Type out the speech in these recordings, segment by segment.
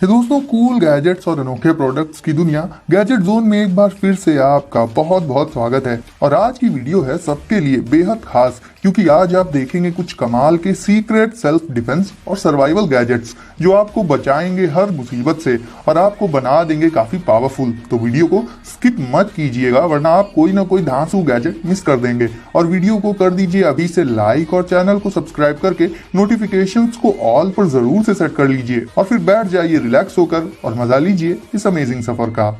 हे दोस्तों, cool gadgets और अनोखे प्रोडक्ट्स की दुनिया गैजेट जोन में एक बार फिर से आपका बहुत बहुत स्वागत है। और आज की वीडियो है सबके लिए बेहद खास, क्योंकि आज आप देखेंगे कुछ कमाल के सीक्रेट सेल्फ डिफेंस और सर्वाइवल गैजेट्स जो आपको बचाएंगे हर मुसीबत से और आपको बना देंगे काफी पावरफुल। तो वीडियो को स्किप मत कीजिएगा, वरना आप कोई ना कोई धांसू गैजेट मिस कर देंगे। और वीडियो को कर दीजिए अभी से लाइक और चैनल को सब्सक्राइब करके नोटिफिकेशंस को ऑल पर जरूर से सेट कर लीजिए और फिर बैठ जाइए रिलैक्स होकर और मजा लीजिए इस अमेजिंग सफर का।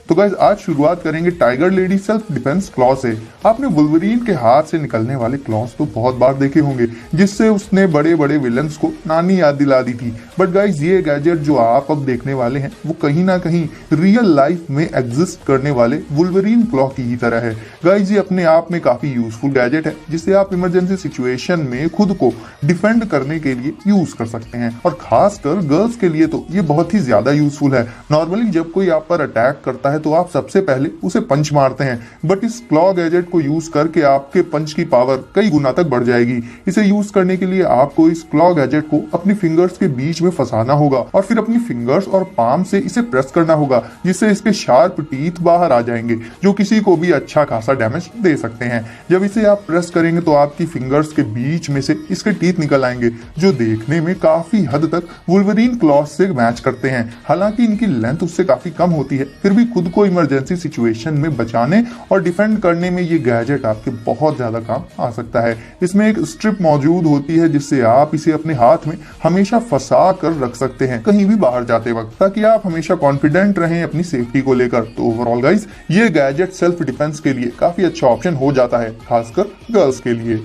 तो गाइस, आज शुरुआत करेंगे tiger lady self defence claw से। आपने वुल्वरीन के हाथ से निकलने वाले क्लॉस तो बहुत बार देखे होंगे, जिससे उसने बड़े बड़े विलन्स को नानी याद दिला दी थी। बट गाइस, ये गैजेट जो आप अब देखने वाले हैं वो कहीं ना कहीं रियल लाइफ में एग्जिस्ट करने वाले वुल्वरीन क्लॉ की ही तरह है। गाइस, ये अपने आप में काफी यूजफुल गैजेट है, जिससे आप इमरजेंसी सिचुएशन में खुद को डिफेंड करने के लिए यूज कर सकते हैं। और खासकर गर्ल्स के लिए तो ये बहुत ही ज्यादा यूजफुल है। नॉर्मली जब कोई आप पर अटैक करता है तो आप सबसे पहले उसे पंच मारते हैं, बट इस क्लॉ गैजेट को यूज करके आपके पंच की पावर कई गुना तक बढ़ जाएगी। इसे यूज करने के लिए आपको इस क्लॉ गैजेट को अपनी फिंगर्स के बीच में फंसाना होगा और फिर अपनी फिंगर्स और पाम से इसे प्रेस करना होगा, जिससे इसके शार्प टीथ बाहर आ जाएंगे, जो किसी को भी अच्छा खासा डैमेज दे सकते हैं। जब इसे आप प्रेस करेंगे तो आपकी फिंगर्स के बीच में से इसके टीथ निकल आएंगे, जो देखने में काफी हद तक वुल्वरीन क्लॉस से मैच करते हैं। हालांकि इनकी लेंथ उससे काफी कम होती है, फिर भी खुद को इमरजेंसी सिचुएशन में बचाने और डिफेंड करने में ये गैजेट आपके बहुत ज्यादा काम आ सकता है। इसमें एक स्ट्रिप मौजूद होती है, जिससे आप इसे अपने हाथ में हमेशा फंसा कर रख सकते हैं कहीं भी बाहर जाते वक्त, ताकि आप हमेशा कॉन्फिडेंट रहें अपनी सेफ्टी को लेकर। तो ओवरऑल गाइस, ये गैजेट सेल्फ डिफेंस के लिए काफी अच्छा ऑप्शन हो जाता है, खासकर गर्ल्स के लिए।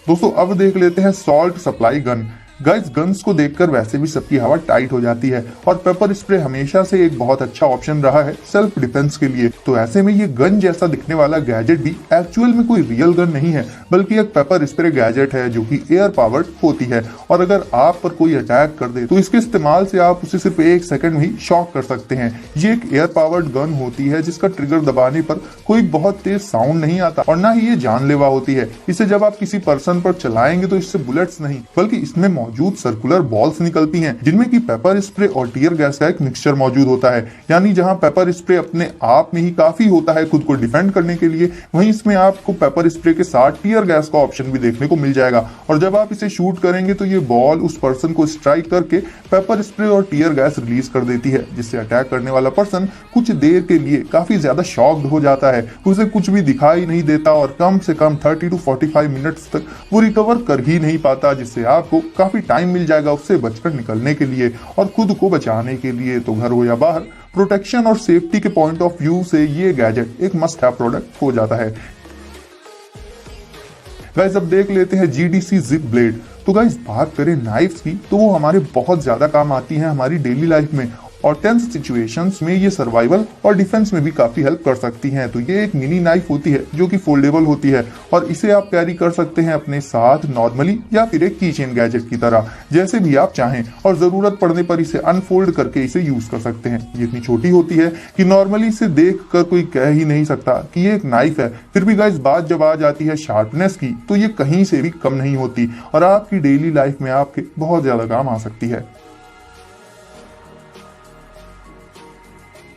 दोस्तों, अब देख लेते हैं salt supply gun. Guys, guns को देखकर वैसे भी सबकी हवा टाइट हो जाती है और पेपर स्प्रे हमेशा से एक बहुत अच्छा ऑप्शन रहा है सेल्फ डिफेंस के लिए। तो ऐसे में ये गन जैसा दिखने वाला गैजेट भी एक्चुअल में कोई रियल गन नहीं है, बल्कि एक पेपर स्प्रे गैजेट है जो कि एयर पावर्ड होती है। और अगर आप पर कोई अटैक कर दे तो इसके इस्तेमाल से आप उसे सिर्फ 1 सेकंड में ही शॉक कर सकते हैं। ये एक एयर पावर्ड गन होती है, जिसका ट्रिगर दबाने पर कोई बहुत तेज साउंड नहीं आता और ना ही ये जानलेवा होती है। इसे जब आप किसी पर्सन पर चलाएंगे तो इससे बुलेट्स नहीं, बल्कि इसमें मौजूद सर्कुलर बॉल्स निकलती हैं, जिनमें कि पेपर स्प्रे और टीयर गैस का एक मिक्सचर मौजूद होता है। यानी जहां पेपर स्प्रे अपने आप में ही काफी होता है खुद को डिफेंड करने के लिए, वहीं इसमें आपको पेपर स्प्रे के साथ टीयर गैस का ऑप्शन भी देखने को मिल जाएगा। और जब आप इसे शूट करेंगे तो ये बॉल उस पर्सन को स्ट्राइक करके पेपर स्प्रे और टीयर गैस रिलीज कर देती है, जिससे अटैक करने वाला पर्सन कुछ देर के लिए काफी ज्यादा शॉक्ड हो जाता है। उसे कुछ भी दिखाई नहीं देता और कम से कम 30 to 45 मिनट्स तक वो रिकवर कर ही नहीं पाता, जिससे आपको काफी टाइम मिल जाएगा उससे बचकर निकलने के लिए और खुद को बचाने के लिए। तो घर हो या बाहर, प्रोटेक्शन और सेफ्टी के पॉइंट ऑफ व्यू से ये गैजेट एक मस्ट हैव प्रोडक्ट हो जाता है। गाइस, अब देख लेते हैं GDC जिप ब्लेड। तो गाइस, बात करें नाइफ्स की तो वो हमारे बहुत ज्यादा काम आती हैं हमारी डेली लाइफ में, और टेंस सिचुएशंस में ये सर्वाइवल और डिफेंस में भी काफी हेल्प कर सकती हैं। तो ये एक मिनी नाइफ होती है जो कि फोल्डेबल होती है और इसे आप कैरी कर सकते हैं अपने साथ नॉर्मली या फिर एक कीचेन गैजेट की तरह, जैसे भी आप चाहें। और जरूरत पड़ने पर इसे अनफोल्ड करके इसे यूज कर सकते हैं। ये इतनी छोटी होती है कि नॉर्मली इसे देख कर कोई कह ही नहीं सकता कि ये एक नाइफ है। फिर भी गाइस, बात जब आ जाती है शार्पनेस की तो ये कहीं से भी कम नहीं होती और आपकी डेली लाइफ में आपके बहुत ज्यादा काम आ सकती है।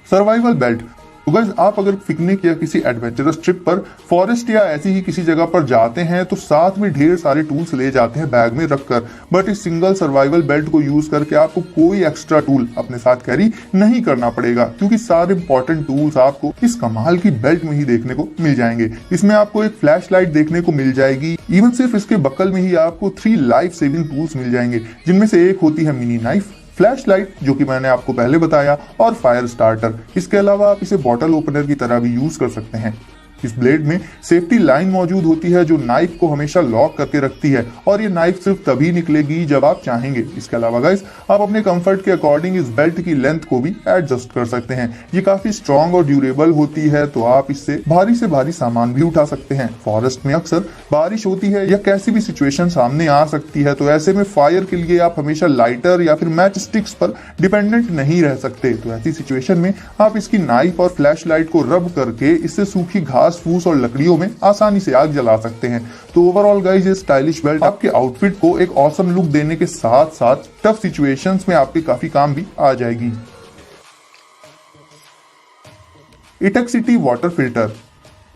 Survival belt. तो गाइस, आप अगर पिकनिक या किसी एडवेंचरस ट्रिप पर फॉरेस्ट या ऐसी ही किसी जगह पर जाते हैं तो साथ में ढेर सारे टूल्स ले जाते हैं बैग में रखकर, बट इस सिंगल सर्वाइवल बेल्ट को यूज करके आपको कोई एक्स्ट्रा टूल अपने साथ कैरी नहीं करना पड़ेगा, क्योंकि सारे इंपॉर्टेंट टूल्स आपको इस कमाल की बेल्ट में ही देखने को मिल जाएंगे। इसमें आपको एक फ्लैश लाइट देखने को मिल जाएगी। इवन सिर्फ इसके बकल में ही आपको 3 लाइफ सेविंग टूल्स मिल जाएंगे, जिनमें से एक होती है मिनी नाइफ, फ्लैश लाइट जो कि मैंने आपको पहले बताया, और फायर स्टार्टर। इसके अलावा आप इसे बॉटल ओपनर की तरह भी यूज कर सकते हैं। इस ब्लेड में सेफ्टी लाइन मौजूद होती है जो नाइफ को हमेशा लॉक करके रखती है, और ये नाइफ सिर्फ तभी निकलेगी जब आप चाहेंगे। इसके अलावा गाइस, आप अपने कंफर्ट के अकॉर्डिंग इस बेल्ट की लेंथ को भी एडजस्ट कर सकते हैं। ये काफी स्ट्रॉन्ग और ड्यूरेबल होती है, तो आप इससे भारी से भारी सामान भी उठा सकते हैं। फॉरेस्ट में अक्सर बारिश होती है या कैसी भी सिचुएशन सामने आ सकती है, तो ऐसे में फायर के लिए आप हमेशा लाइटर या फिर मैच स्टिक्स पर डिपेंडेंट नहीं रह सकते। तो ऐसी सिचुएशन में आप इसकी नाइफ और फ्लैश लाइट को रब करके इससे सूखी घास घास फूस और लकड़ियों में आसानी से आग जला सकते हैं। तो ओवरऑल गाइज ये स्टाइलिश बेल्ट आपके आउटफिट को एक ऑसम लुक देने के साथ साथ टफ सिचुएशंस में आपके काफी काम भी आ जाएगी। इटेक्सिटी वाटर फिल्टर।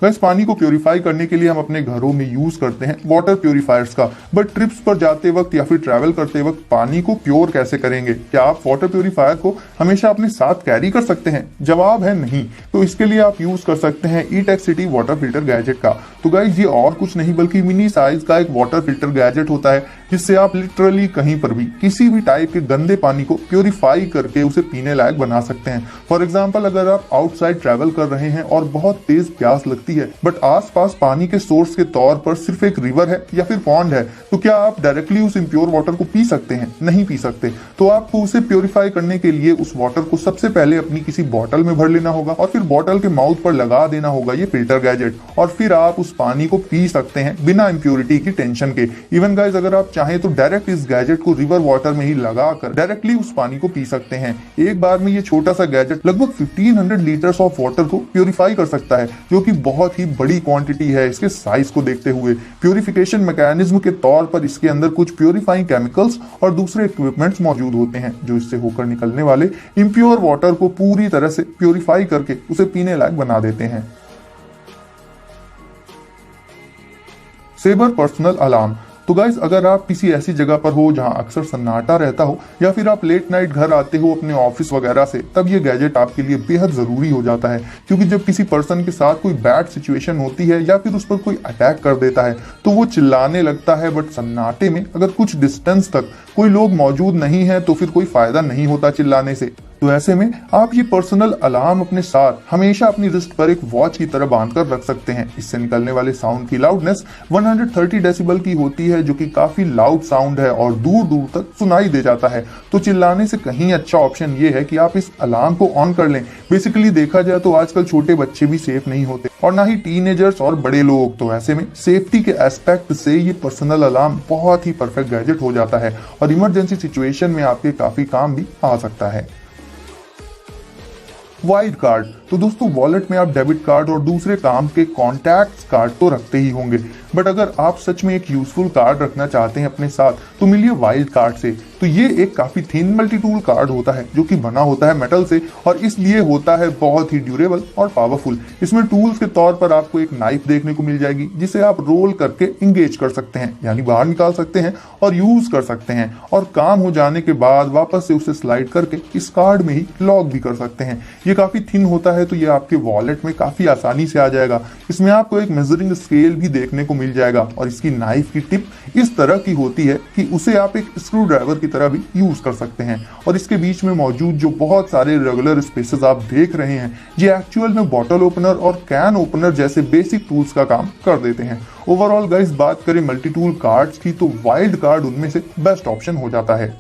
वैसे पानी को प्योरीफाई करने के लिए हम अपने घरों में यूज करते हैं वाटर प्योरीफायर्स का, बट ट्रिप्स पर जाते वक्त या फिर ट्रैवल करते वक्त पानी को प्योर कैसे करेंगे? क्या आप वाटर प्योरीफायर को हमेशा अपने साथ कैरी कर सकते हैं? जवाब है नहीं। तो इसके लिए आप यूज कर सकते हैं इटेक्सिटी वाटर फिल्टर गैजेट का। तो गाइज ये और कुछ नहीं बल्कि मिनी साइज का एक वाटर फिल्टर गैजेट होता है, जिससे आप लिटरली कहीं पर भी किसी भी टाइप के गंदे पानी को प्योरीफाई करके उसे पीने लायक बना सकते हैं। फॉर एग्जाम्पल, अगर आप आउटसाइड ट्रैवल कर रहे हैं और बहुत तेज प्यास लगती है बट आसपास पानी के सोर्स के तौर पर सिर्फ एक रिवर है या फिर पॉन्ड है, तो क्या आप डायरेक्टली उस इम्प्योर वाटर को पी सकते हैं? नहीं पी सकते। तो आपको उसे प्योरीफाई करने के लिए उस वाटर को सबसे पहले अपनी किसी बॉटल में भर लेना होगा और फिर बॉटल के माउथ पर लगा देना होगा ये फिल्टर गैजेट, और फिर आप उस पानी को पी सकते हैं बिना इम्प्योरिटी की टेंशन के। इवन गाइज अगर आप चाहें तो डायरेक्ट इस गैजेट को रिवर वाटर में ही लगाकर डायरेक्टली उस पानी को पी सकते हैं। एक बार में ये छोटा सा गैजेट लगभग 1500 लीटर्स ऑफ वाटर को प्योरीफाई कर सकता है, जो कि बहुत ही बड़ी क्वांटिटी है इसके साइज को देखते हुए। प्योरीफिकेशन मैकेनिज्म के तौर पर इसके अंदर कुछ प्योरीफाइंग केमिकल्स और दूसरे इक्विपमेंट्स मौजूद होते हैं, जो इससे होकर निकलने वाले इम्प्योर वाटर को पूरी तरह से प्योरीफाई करके उसे पीने लायक बना देते हैं। Sabre personal alarm. तो गाइज अगर आप किसी ऐसी जगह पर हो जहां अक्सर सन्नाटा रहता हो या फिर आप लेट नाइट घर आते हो अपने ऑफिस वगैरह से, तब ये गैजेट आपके लिए बेहद जरूरी हो जाता है। क्योंकि जब किसी पर्सन के साथ कोई बैड सिचुएशन होती है या फिर उस पर कोई अटैक कर देता है तो वो चिल्लाने लगता है, बट सन्नाटे में अगर कुछ डिस्टेंस तक कोई लोग मौजूद नहीं है तो फिर कोई फायदा नहीं होता चिल्लाने से। तो ऐसे में आप ये पर्सनल अलार्म अपने साथ हमेशा अपनी रिस्ट पर एक वॉच की तरह बांध कर रख सकते हैं। इससे निकलने वाले साउंड की लाउडनेस 130 डेसिबल की होती है, जो कि काफी लाउड साउंड है और दूर दूर तक सुनाई दे जाता है। तो चिल्लाने से कहीं अच्छा ऑप्शन ये है कि आप इस अलार्म को ऑन कर लें। बेसिकली देखा जाए तो आजकल छोटे बच्चे भी सेफ नहीं होते और ना ही टीनेजर्स और बड़े लोग। तो ऐसे में सेफ्टी के एस्पेक्ट से ये पर्सनल अलार्म बहुत ही परफेक्ट गैजेट हो जाता है और इमरजेंसी सिचुएशन में आपके काफी काम भी आ सकता है। Wild card. तो दोस्तों वॉलेट में आप डेबिट कार्ड और दूसरे काम के कॉन्टैक्ट कार्ड तो रखते ही होंगे, बट अगर आप सच में एक यूजफुल कार्ड रखना चाहते हैं अपने साथ तो मिलिए वाइल्ड कार्ड से। तो ये एक काफी थिन मल्टी टूल कार्ड होता है जो कि बना होता है मेटल से और इसलिए होता है बहुत ही ड्यूरेबल और पावरफुल। इसमें टूल्स के तौर पर आपको एक नाइफ देखने को मिल जाएगी जिसे आप रोल करके इंगेज कर सकते हैं, यानी बाहर निकाल सकते हैं और यूज कर सकते हैं, और काम हो जाने के बाद वापस से उसे स्लाइड करके इस कार्ड में ही लॉक भी कर सकते हैं। ये काफी थिन होता है तो ये आपके वॉलेट में काफी आसानी से आ जाएगा। इसमें आपको एक मेजरिंग स्केल भी देखने को मिल जाएगा और इसकी नाइफ की टिप इस तरह की होती है कि उसे आप एक स्क्रू ड्राइवर की तरह भी यूज कर सकते हैं। और इसके बीच में मौजूद जो बहुत सारे रेगुलर स्पेसेस आप देख रहे हैं ये एक्चुअल में बॉटल ओपनर और कैन ओपनर जैसे बेसिक टूल्स का काम कर देते हैं। ओवरऑल गाइस बात करें मल्टी टूल कार्ड्स की तो वाइल्ड कार्ड उनमें से बेस्ट ऑप्शन हो जाता है।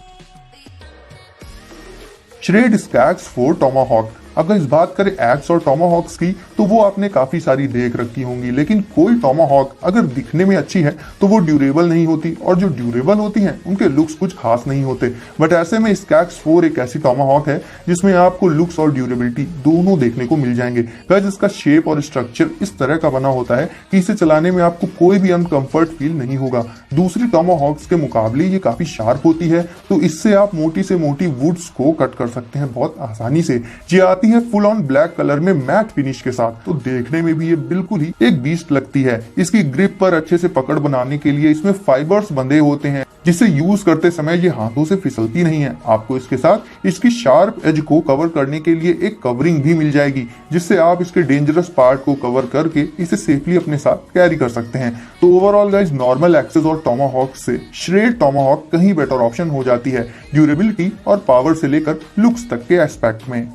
श्रेड स्कैक्स फॉर टोमाहॉक। अगर इस बात करें एक्स और टोमाहॉक्स की तो वो आपने काफी सारी देख रखी होंगी, लेकिन कोई टोमाहॉक अगर दिखने में अच्छी है तो वो ड्यूरेबल नहीं होती और जो ड्यूरेबल होती हैं उनके लुक्स कुछ खास नहीं होते। बट ऐसे में स्कैक्स 4 एक ऐसी टोमाहॉक है जिसमें आपको लुक्स और ड्यूरेबिलिटी दोनों देखने को मिल जाएंगे। गाइस इसका शेप और स्ट्रक्चर इस तरह का बना होता है कि इसे चलाने में आपको कोई भी अनकंफर्ट फील नहीं होगा। दूसरी टोमाहॉक्स के मुकाबले ये काफी शार्प होती है, तो इससे आप मोटी से मोटी वुड्स को कट कर सकते हैं बहुत आसानी से। ये आती है फुल ऑन ब्लैक कलर में मैट फिनिश के साथ, तो देखने में भी ये बिल्कुल ही एक बीस्ट लगती है। इसकी ग्रिप पर अच्छे से पकड़ बनाने के लिए इसमें फाइबर्स बंधे होते हैं जिसे यूज करते समय ये हाथों से फिसलती नहीं है। आपको इसके साथ इसकी शार्प एज को कवर करने के लिए एक कवरिंग भी मिल जाएगी जिससे आप इसके डेंजरस पार्ट को कवर करके इसे सेफली अपने साथ कैरी कर सकते हैं। तो ओवरऑल गाइस नॉर्मल एक्सेस और टोमाहॉक से श्रेड टोमाहॉक कहीं बेटर ऑप्शन हो जाती है ड्यूरेबिलिटी और पावर से लेकर लुक्स तक के एस्पेक्ट में।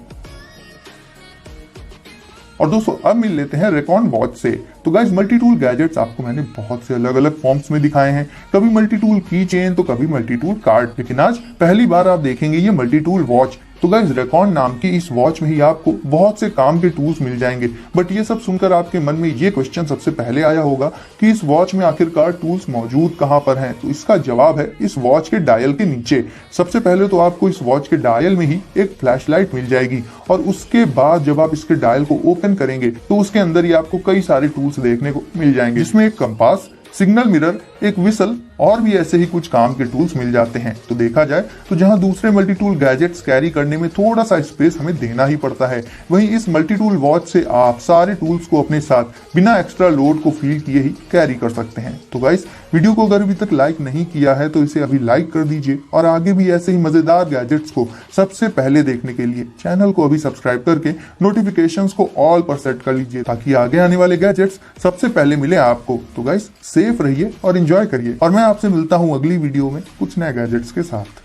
और दोस्तों अब मिल लेते हैं रेकॉन वॉच से। तो गाइस मल्टी टूल गैजेट्स आपको मैंने बहुत से अलग अलग फॉर्म्स में दिखाए हैं, कभी मल्टी टूल की चेन तो कभी मल्टी टूल कार्ड, लेकिन आज पहली बार आप देखेंगे ये मल्टी टूल वॉच। तो गाइस रेकॉन नाम की इस वॉच में ही आपको बहुत से काम के टूल्स मिल जाएंगे। बट ये सब सुनकर आपके मन में ये क्वेश्चन सबसे पहले आया होगा कि इस वॉच में आखिरकार टूल्स मौजूद कहां पर हैं। तो इसका जवाब है इस वॉच के डायल के नीचे। सबसे पहले तो आपको इस वॉच के डायल में ही एक फ्लैशलाइट मिल जाएगी और उसके बाद जब आप इसके डायल को ओपन करेंगे तो उसके अंदर ही आपको कई सारे टूल्स देखने को मिल जाएंगे, जिसमें एक कंपास, सिग्नल मिरर, एक विसल और भी ऐसे ही कुछ काम के टूल्स मिल जाते हैं। तो देखा जाए तो जहां दूसरे मल्टी टूल गैजेट्स कैरी करने में थोड़ा सा स्पेस हमें देना ही पड़ता है, वहीं इस मल्टी टूल वॉच से आप सारे टूल्स को अपने साथ बिना एक्स्ट्रा लोड को फील किए ही कैरी कर सकते हैं। तो गाइस वीडियो को अगर अभी तक लाइक नहीं किया है तो इसे अभी लाइक कर दीजिए और आगे भी ऐसे ही मजेदार गैजेट्स को सबसे पहले देखने के लिए चैनल को अभी सब्सक्राइब करके नोटिफिकेशंस को ऑल पर सेट कर लीजिए ताकि आगे आने वाले गैजेट्स सबसे पहले मिले आपको। तो गाइस सेफ रहिए और एंजॉय करिए और मैं आपसे मिलता हूं अगली वीडियो में कुछ नए गैजेट्स के साथ।